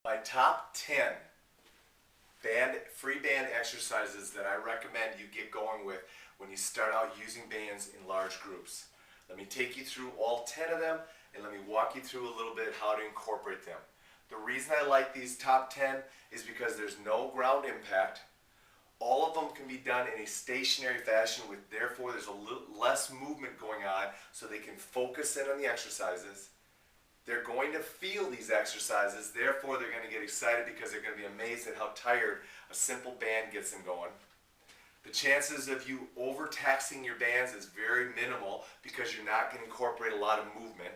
My top 10 free band exercises that I recommend you get going with when you start out using bands in large groups. Let me take you through all 10 of them and let me walk you through a little bit how to incorporate them. The reason I like these top 10 is because there's no ground impact. All of them can be done in a stationary fashion, therefore there's a little less movement going on so they can focus in on the exercises. They're going to feel these exercises, therefore they're going to get excited because they're going to be amazed at how tired a simple band gets them going. The chances of you overtaxing your bands is very minimal because you're not going to incorporate a lot of movement.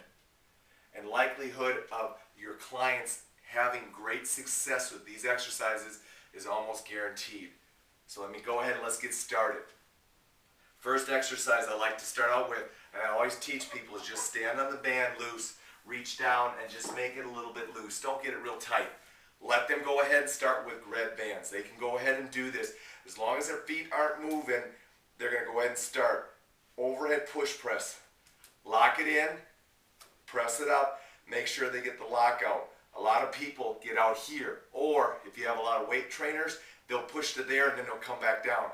And likelihood of your clients having great success with these exercises is almost guaranteed. So let me go ahead and let's get started. First exercise I like to start out with, and I always teach people, is just stand on the band loose, reach down and just make it a little bit loose. Don't get it real tight. Let them go ahead and start with red bands. They can go ahead and do this. As long as their feet aren't moving, they're going to go ahead and start. Overhead push press. Lock it in, press it up, make sure they get the lockout. A lot of people get out here, or if you have a lot of weight trainers, they'll push to there and then they'll come back down.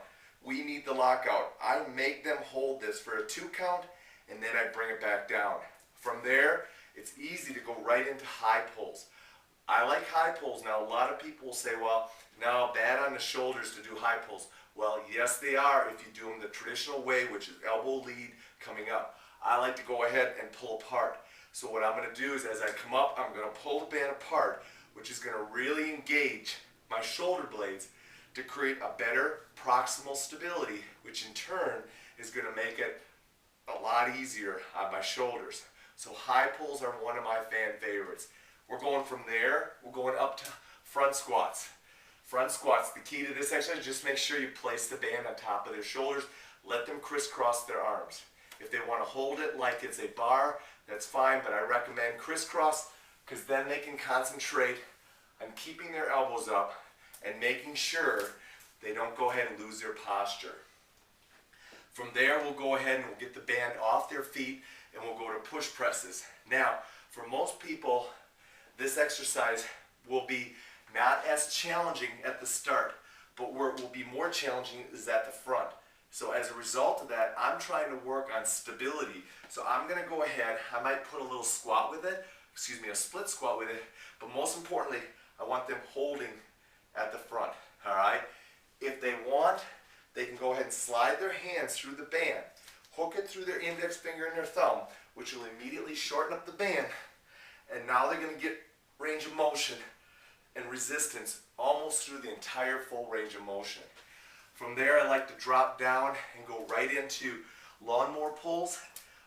We need the lockout. I make them hold this for a 2 count and then I bring it back down. From there, it's easy to go right into high pulls. I like high pulls. Now, a lot of people will say, well, no, bad on the shoulders to do high pulls. Well, yes, they are if you do them the traditional way, which is elbow lead coming up. I like to go ahead and pull apart. So what I'm going to do is as I come up, I'm going to pull the band apart, which is going to really engage my shoulder blades to create a better proximal stability, which in turn is going to make it a lot easier on my shoulders. So high pulls are one of my fan favorites. We're going from there, we're going up to front squats. Front squats, the key to this exercise, just make sure you place the band on top of their shoulders. Let them crisscross their arms. If they want to hold it like it's a bar, that's fine, but I recommend crisscross because then they can concentrate on keeping their elbows up and making sure they don't go ahead and lose their posture. From there, we'll go ahead and we'll get the band off their feet and we'll go to push presses. Now, for most people, this exercise will be not as challenging at the start, but where it will be more challenging is at the front. So as a result of that, I'm trying to work on stability. So I'm going to go ahead, I might put a little squat with it, a split squat with it, but most importantly, I want them holding at the front, all right? If they want, they can go ahead and slide their hands through the band, hook it through their index finger and their thumb, which will immediately shorten up the band, and now they're going to get range of motion and resistance almost through the entire full range of motion. From there, I like to drop down and go right into lawnmower pulls.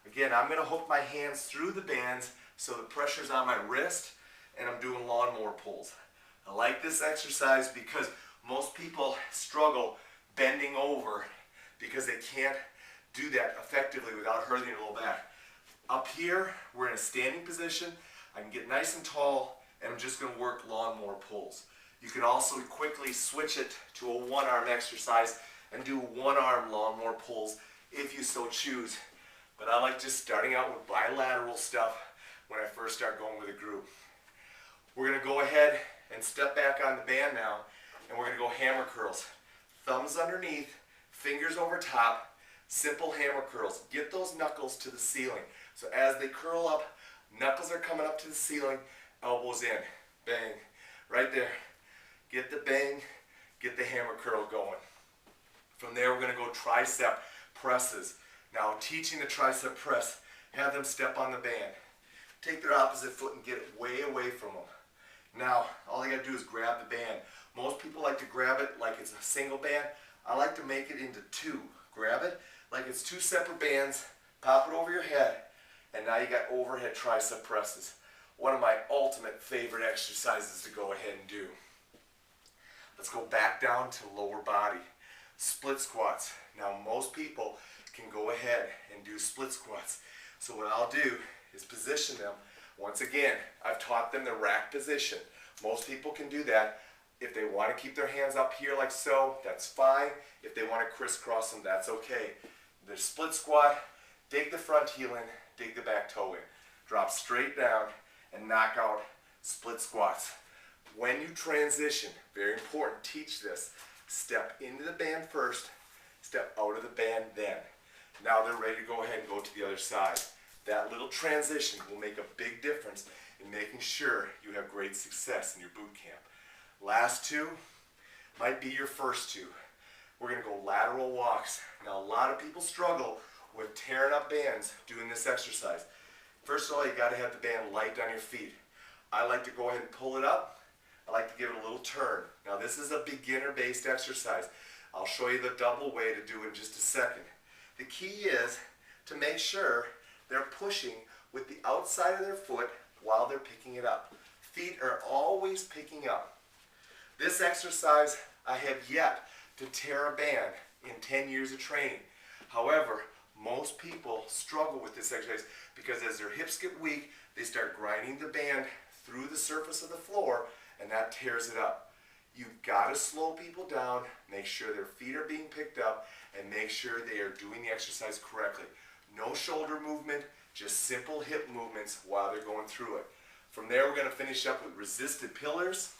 Again, I'm going to hook my hands through the bands so the pressure's on my wrist, and I'm doing lawnmower pulls. I like this exercise because most people struggle bending over because they can't do that effectively without hurting their low back. Up here, we're in a standing position. I can get nice and tall, and I'm just going to work lawnmower pulls. You can also quickly switch it to a one-arm exercise and do one-arm lawnmower pulls if you so choose. But I like just starting out with bilateral stuff when I first start going with a group. We're going to go ahead and step back on the band now, and we're going to go hammer curls. Thumbs underneath, fingers over top, simple hammer curls. Get those knuckles to the ceiling. So as they curl up, knuckles are coming up to the ceiling, elbows in. Bang. Right there. Get the bang, get the hammer curl going. From there, we're going to go tricep presses. Now, teaching the tricep press, have them step on the band. Take their opposite foot and get it way away from them. Now, all you got to do is grab the band. Most people like to grab it like it's a single band. I like to make it into 2. Grab it like it's 2 separate bands, pop it over your head, and now you got overhead tricep presses. One of my ultimate favorite exercises to go ahead and do. Let's go back down to lower body. Split squats. Now most people can go ahead and do split squats. So what I'll do is position them. Once again, I've taught them the rack position. Most people can do that. If they want to keep their hands up here like so, that's fine. If they want to crisscross them, that's okay. The split squat, dig the front heel in, dig the back toe in. Drop straight down and knock out split squats. When you transition, very important, teach this. Step into the band first, step out of the band then. Now they're ready to go ahead and go to the other side. That little transition will make a big difference in making sure you have great success in your boot camp. Last two might be your first two. We're going to go lateral walks. Now a lot of people struggle with tearing up bands doing this exercise. First of all, you got to have the band light on your feet. I like to go ahead and pull it up. I like to give it a little turn. Now this is a beginner-based exercise. I'll show you the double way to do it in just a second. The key is to make sure they're pushing with the outside of their foot while they're picking it up. Feet are always picking up. This exercise, I have yet to tear a band in 10 years of training. However, most people struggle with this exercise because as their hips get weak, they start grinding the band through the surface of the floor, and that tears it up. You've got to slow people down, make sure their feet are being picked up, and make sure they are doing the exercise correctly. No shoulder movement, just simple hip movements while they're going through it. From there, we're going to finish up with resisted pillars.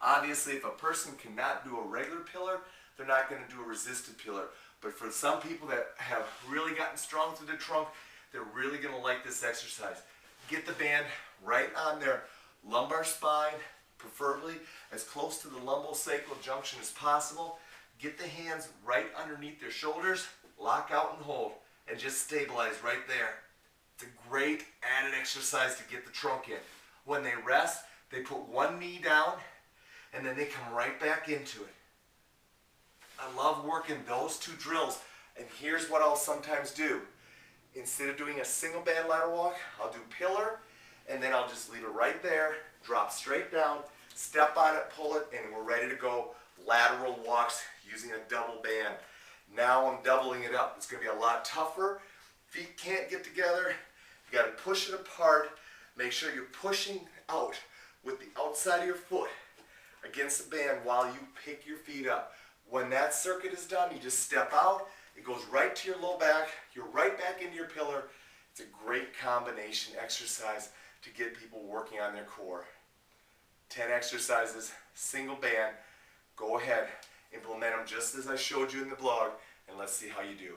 Obviously, if a person cannot do a regular pillar, they're not going to do a resisted pillar. But for some people that have really gotten strong through the trunk, they're really going to like this exercise. Get the band right on their lumbar spine, preferably as close to the lumbosacral junction as possible. Get the hands right underneath their shoulders, lock out and hold, and just stabilize right there. It's a great added exercise to get the trunk in. When they rest, they put one knee down, and then they come right back into it. I love working those two drills, and here's what I'll sometimes do. Instead of doing a single band lateral walk, I'll do pillar, and then I'll just leave it right there, drop straight down, step on it, pull it, and we're ready to go lateral walks using a double band. Now I'm doubling it up. It's going to be a lot tougher. Feet can't get together. You got to push it apart. Make sure you're pushing out with the outside of your foot against the band while you pick your feet up. When that circuit is done, you just step out. It goes right to your low back. You're right back into your pillar. It's a great combination exercise to get people working on their core. 10 exercises, single band. Go ahead, implement them just as I showed you in the blog, and let's see how you do.